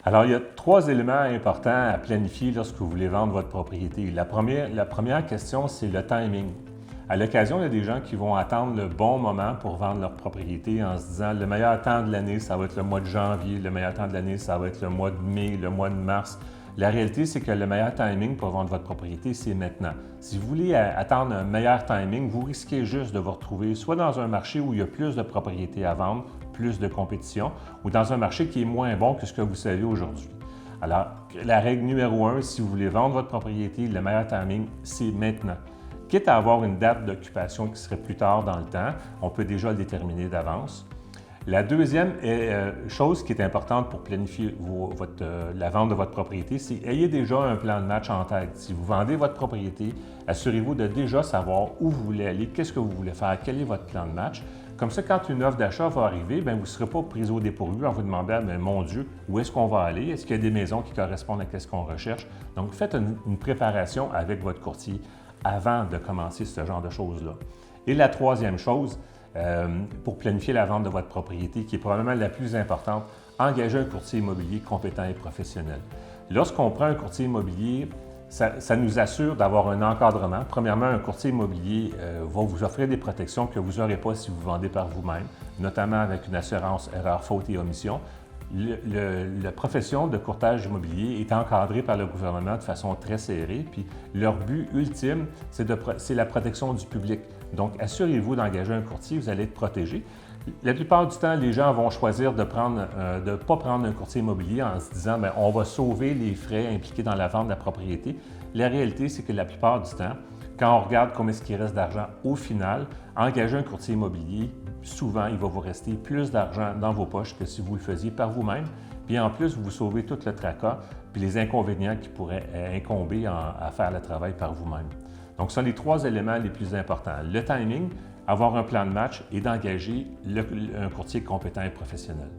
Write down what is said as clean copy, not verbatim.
Alors, il y a 3 éléments importants à planifier lorsque vous voulez vendre votre propriété. La première question, c'est le timing. À l'occasion, il y a des gens qui vont attendre le bon moment pour vendre leur propriété en se disant le meilleur temps de l'année, ça va être le mois de janvier, le meilleur temps de l'année, ça va être le mois de mai, le mois de mars. La réalité, c'est que le meilleur timing pour vendre votre propriété, c'est maintenant. Si vous voulez attendre un meilleur timing, vous risquez juste de vous retrouver soit dans un marché où il y a plus de propriétés à vendre, plus de compétition, ou dans un marché qui est moins bon que ce que vous savez aujourd'hui. Alors, la règle numéro 1, si vous voulez vendre votre propriété, le meilleur timing, c'est maintenant. Quitte à avoir une date d'occupation qui serait plus tard dans le temps, on peut déjà le déterminer d'avance. La deuxième chose qui est importante pour planifier la vente de votre propriété, c'est ayez déjà un plan de match en tête. Si vous vendez votre propriété, assurez-vous de déjà savoir où vous voulez aller, qu'est-ce que vous voulez faire, quel est votre plan de match. Comme ça, quand une offre d'achat va arriver, vous ne serez pas pris au dépourvu en vous demandant, mon Dieu, où est-ce qu'on va aller? Est-ce qu'il y a des maisons qui correspondent à ce qu'on recherche? Donc, faites une préparation avec votre courtier avant de commencer ce genre de choses-là. Et la troisième chose, pour planifier la vente de votre propriété, qui est probablement la plus importante, engagez un courtier immobilier compétent et professionnel. Lorsqu'on prend un courtier immobilier, ça nous assure d'avoir un encadrement. Premièrement, un courtier immobilier va vous offrir des protections que vous n'aurez pas si vous vendez par vous-même, notamment avec une assurance erreur, faute et omission. La profession de courtage immobilier est encadrée par le gouvernement de façon très serrée, puis leur but ultime, c'est la protection du public. Donc, assurez-vous d'engager un courtier, vous allez être protégé. La plupart du temps, les gens vont choisir de ne pas prendre un courtier immobilier en se disant « on va sauver les frais impliqués dans la vente de la propriété ». La réalité, c'est que la plupart du temps, quand on regarde combien est-ce qu'il reste d'argent au final, engager un courtier immobilier, souvent, il va vous rester plus d'argent dans vos poches que si vous le faisiez par vous-même. Puis en plus, vous sauvez tout le tracas puis les inconvénients qui pourraient incomber à faire le travail par vous-même. Donc, ce sont les 3 éléments les plus importants. Le timing, avoir un plan de match et d'engager un courtier compétent et professionnel.